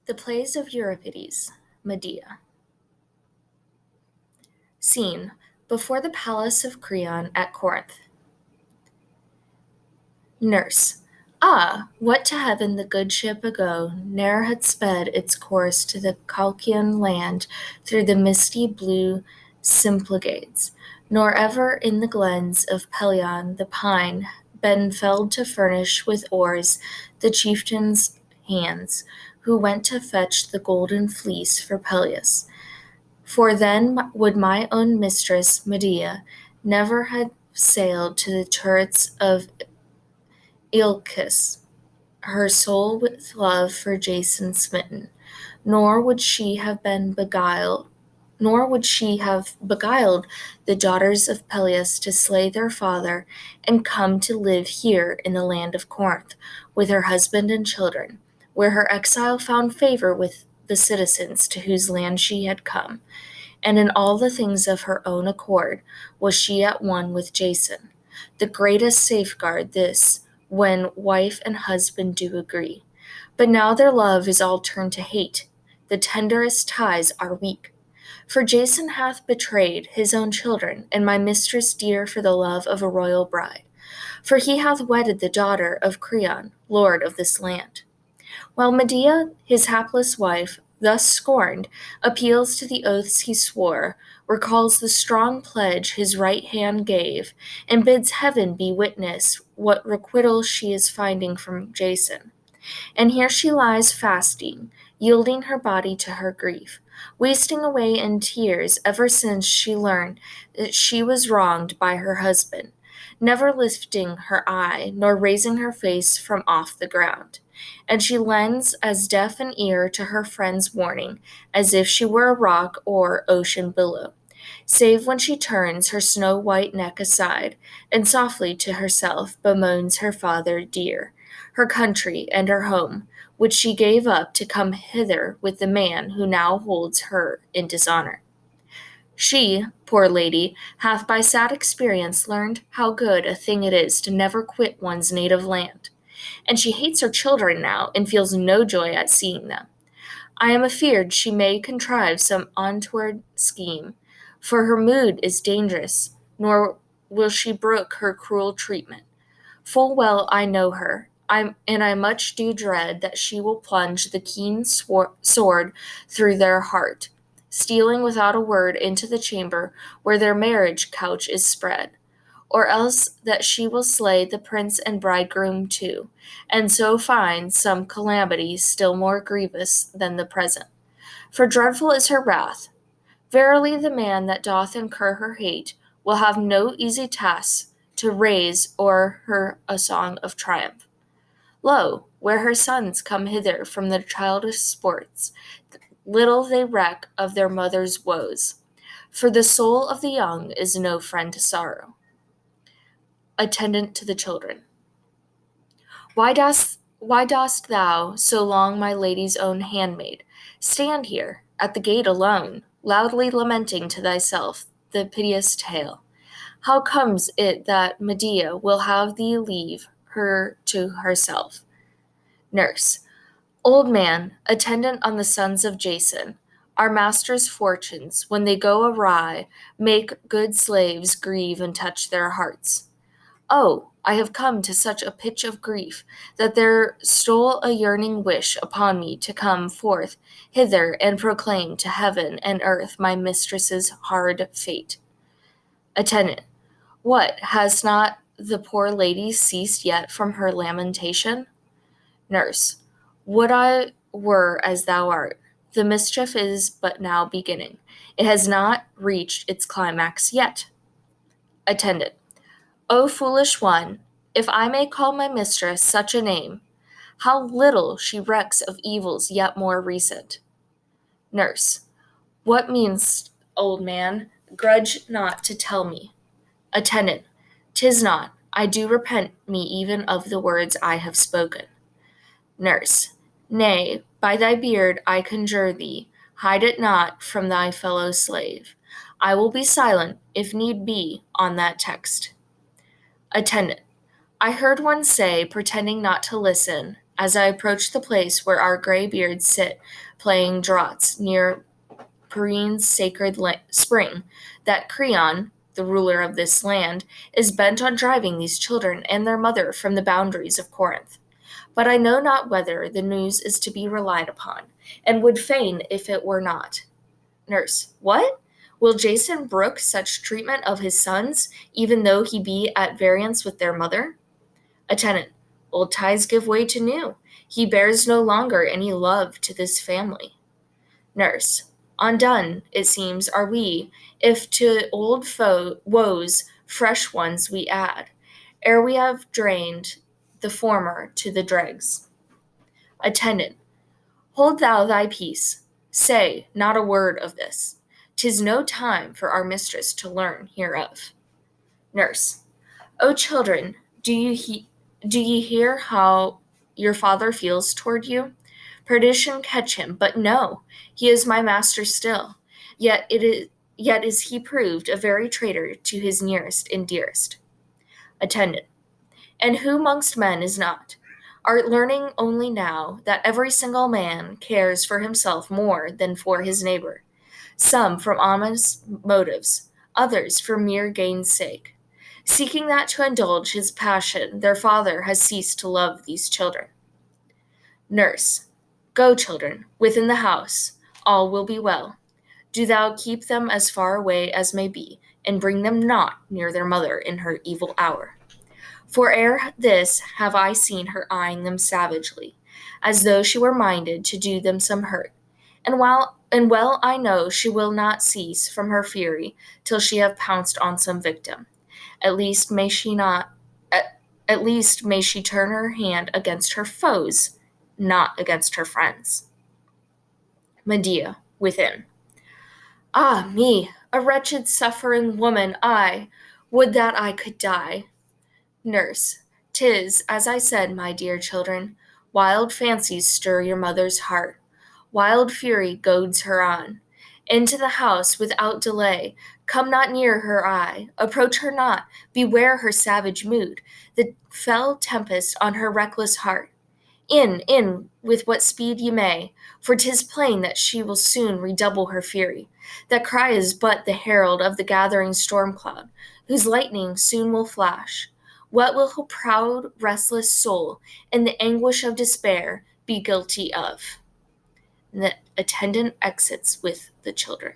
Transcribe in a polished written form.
The Plays of Euripides, Medea. Scene: before the palace of Creon at Corinth. Nurse: Ah, what to heaven the good ship ago ne'er had sped its course to the Colchian land through the misty blue Symplegades, nor ever in the glens of Pelion the pine been felled to furnish with oars the chieftain's hands, who went to fetch the golden fleece for Peleus. For then would my own mistress Medea never have sailed to the turrets of Ilcus, her soul with love for Jason smitten, nor would she have beguiled the daughters of Peleus to slay their father and come to live here in the land of Corinth with her husband and children, where her exile found favor with the citizens to whose land she had come, and in all the things of her own accord was she at one with Jason. The greatest safeguard this, when wife and husband do agree. But now their love is all turned to hate, the tenderest ties are weak. For Jason hath betrayed his own children, and my mistress dear for the love of a royal bride. For he hath wedded the daughter of Creon, lord of this land. While Medea, his hapless wife, thus scorned, appeals to the oaths he swore, recalls the strong pledge his right hand gave, and bids heaven be witness what requital she is finding from Jason. And here she lies fasting, yielding her body to her grief, wasting away in tears ever since she learned that she was wronged by her husband, never lifting her eye nor raising her face from off the ground. And she lends as deaf an ear to her friend's warning as if she were a rock or ocean billow, save when she turns her snow-white neck aside and softly to herself bemoans her father dear, her country and her home, which she gave up to come hither with the man who now holds her in dishonor. She, poor lady, hath by sad experience learned how good a thing it is to never quit one's native land, and she hates her children now and feels no joy at seeing them. I am afeard she may contrive some untoward scheme, for her mood is dangerous, nor will she brook her cruel treatment. Full well I know her, and I much do dread that she will plunge the keen sword through their heart, stealing without a word into the chamber where their marriage couch is spread, or else that she will slay the prince and bridegroom too, and so find some calamity still more grievous than the present. For dreadful is her wrath. Verily the man that doth incur her hate will have no easy task to raise o'er her a song of triumph. Lo, where her sons come hither from their childish sports, little they reck of their mother's woes, for the soul of the young is no friend to sorrow. Attendant to the children. Why dost thou, so long my lady's own handmaid, stand here at the gate alone, loudly lamenting to thyself the piteous tale? How comes it that Medea will have thee leave her to herself? Nurse: Old man, attendant on the sons of Jason, our master's fortunes, when they go awry, make good slaves grieve and touch their hearts. Oh, I have come to such a pitch of grief that there stole a yearning wish upon me to come forth hither and proclaim to heaven and earth my mistress's hard fate. Attendant: What, has not the poor lady ceased yet from her lamentation? Nurse: Would I were as thou art. The mischief is but now beginning. It has not reached its climax yet. Attendant: O foolish one, if I may call my mistress such a name, how little she recks of evils yet more recent. Nurse: What means, old man? Grudge not to tell me. Attendant: 'Tis not. I do repent me even of the words I have spoken. Nurse: Nay, by thy beard I conjure thee, hide it not from thy fellow slave. I will be silent, if need be, on that text. Attendant: I heard one say, pretending not to listen, As I approach the place where our gray beards sit, playing draughts near Perine's sacred spring, that Creon, the ruler of this land, is bent on driving these children and their mother from the boundaries of Corinth. But I know not whether the news is to be relied upon, and would fain if it were not. Nurse. What? Will Jason brook such treatment of his sons, even though he be at variance with their mother? Attendant. Old ties give way to new. He bears no longer any love to this family. Nurse. Undone, it seems, are we, if to old woes fresh ones we add, ere we have drained the former to the dregs. Attendant. Hold thou thy peace. Say not a word of this. 'Tis no time for our mistress to learn hereof. Nurse. O children, do ye hear how your father feels toward you? Perdition catch him, but no, he is my master still. Yet is he proved a very traitor to his nearest and dearest. Attendant. And who mongst men is not? Art learning only now that every single man cares for himself more than for his neighbor, some from honest motives, others for mere gain's sake. Seeking that to indulge his passion, their father has ceased to love these children. Nurse. Go, children, within the house. All will be well. Do thou keep them as far away as may be, and bring them not near their mother in her evil hour. For ere this have I seen her eyeing them savagely, as though she were minded to do them some hurt. And well I know she will not cease from her fury till she have pounced on some victim. At least may she turn her hand against her foes, not against her friends. Medea, within. Ah me, a wretched suffering woman, I, would that I could die. Nurse. 'Tis, as I said, my dear children, wild fancies stir your mother's heart. Wild fury goads her on. Into the house without delay. Come not near her eye. Approach her not. Beware her savage mood, the fell tempest on her reckless heart. In, with what speed ye may, for 'tis plain that she will soon redouble her fury. That cry is but the herald of the gathering storm cloud, whose lightning soon will flash. What will her proud, restless soul, in the anguish of despair, be guilty of? And the attendant exits with the children.